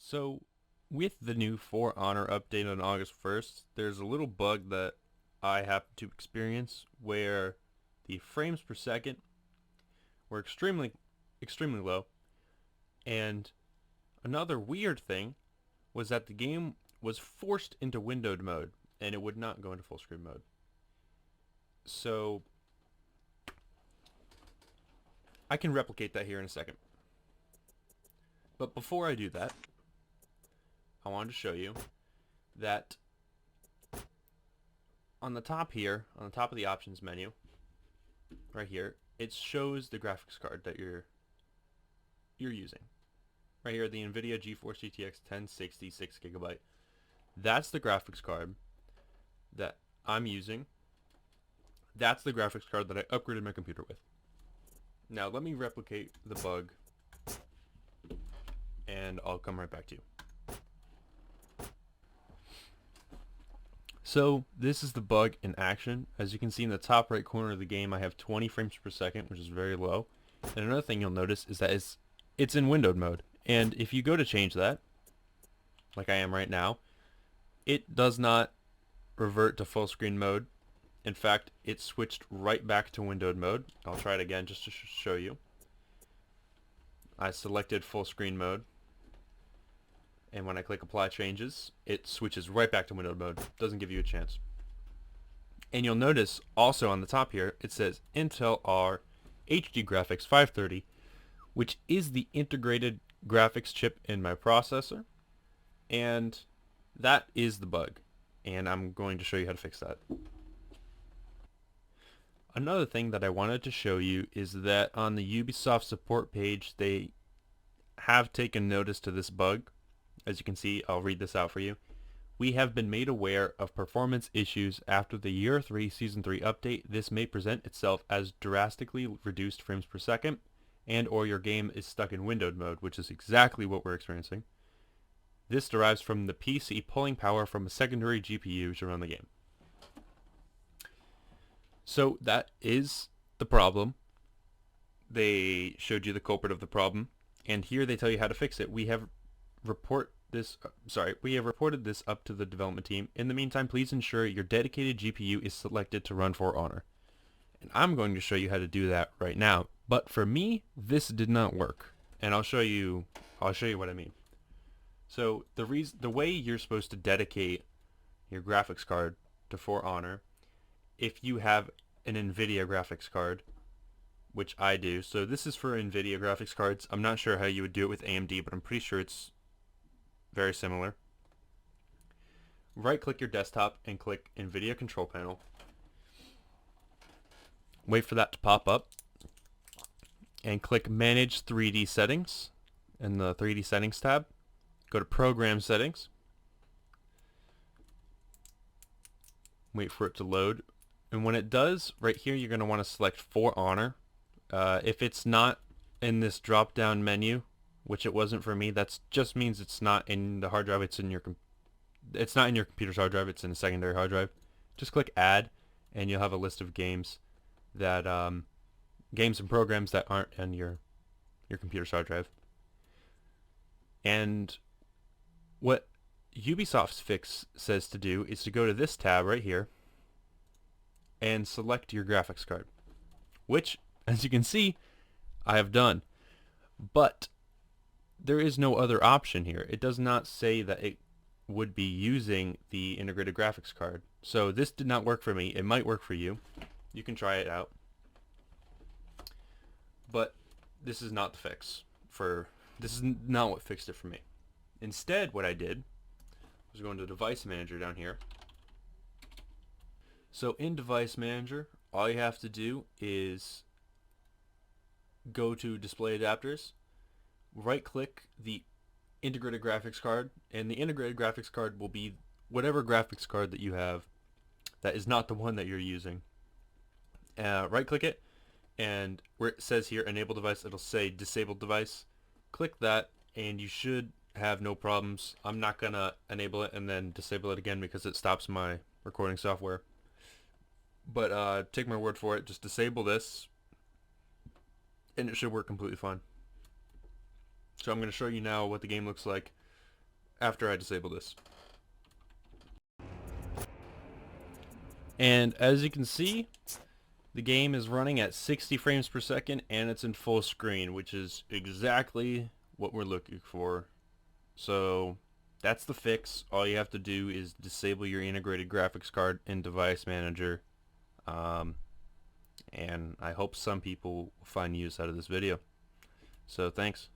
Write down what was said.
So, with the new For Honor update on August 1st, there's a little bug that I happen to experience where the frames per second were extremely low. And another weird thing was that the game was forced into windowed mode and it would not go into full screen mode. So, I can replicate that here in a second. But before I do that, I wanted to show you that on the top here, on the top of the options menu, right here, it shows the graphics card that you're using. Right here, the NVIDIA GeForce GTX 1060 6GB. That's the graphics card that I'm using. That's the graphics card that I upgraded my computer with. Now let me replicate the bug and I'll come right back to you. So this is the bug in action. As you can see in the top right corner of the game, I have 20 frames per second, which is very low. And another thing you'll notice is that it's in windowed mode. And if you go to change that, like I am right now, it does not revert to full screen mode. In fact, it switched right back to windowed mode. I'll try it again just to show you. I selected full screen mode. And when I click apply changes, it switches right back to windowed mode. Doesn't give you a chance. And you'll notice also on the top here, it says Intel R HD Graphics 530, which is the integrated graphics chip in my processor. And that is the bug. And I'm going to show you how to fix that. Another thing that I wanted to show you is that on the Ubisoft support page, they have taken notice to this bug. As you can see, I'll read this out for you. We have been made aware of performance issues after the Year 3 Season 3 update. This may present itself as drastically reduced frames per second and or your game is stuck in windowed mode, which is exactly what we're experiencing. This derives from the PC pulling power from a secondary GPU to run the game. So that is the problem. They showed you the culprit of the problem, and here they tell you how to fix it. We have reported this up to the development team. In the meantime, please ensure your dedicated GPU is selected to run For Honor. And I'm going to show you how to do that right now. But for me, this did not work. And I'll show you what I mean. So the way you're supposed to dedicate your graphics card to For Honor, if you have an NVIDIA graphics card, which I do. So this is for NVIDIA graphics cards. I'm not sure how you would do it with AMD, but I'm pretty sure it's very similar. Right click your desktop and click NVIDIA control panel. Wait for that to pop up and click manage 3D settings in the 3D settings tab. Go to program settings. Wait for it to load. And when it does, right here you're going to want to select For Honor. If it's not in this drop down menu, which it wasn't for me, that just means it's not in the hard drive, it's not in your computer's hard drive, it's in a secondary hard drive. Just click add and you'll have a list of games that games and programs that aren't in your computer's hard drive. And what Ubisoft's fix says to do is to go to this tab right here and select your graphics card, which, as you can see, I have done. But there is no other option here. It does not say that it would be using the integrated graphics card. So this did not work for me. It might work for you. You can try it out. But this is not the fix. This is not what fixed it for me. Instead, what I did was go into Device Manager down here. So in Device Manager, all you have to do is go to Display Adapters, right-click the integrated graphics card, and the integrated graphics card will be whatever graphics card that you have that is not the one that you're using. Right-click it, and where it says here Enable Device, it'll say Disabled Device. Click that, and you should have no problems. I'm not going to enable it and then disable it again because it stops my recording software. But take my word for it, just disable this, and it should work completely fine. So I'm going to show you now what the game looks like after I disable this. And as you can see, the game is running at 60 frames per second and it's in full screen, which is exactly what we're looking for. So that's the fix. All you have to do is disable your integrated graphics card in Device Manager. And I hope some people will find use out of this video. So thanks.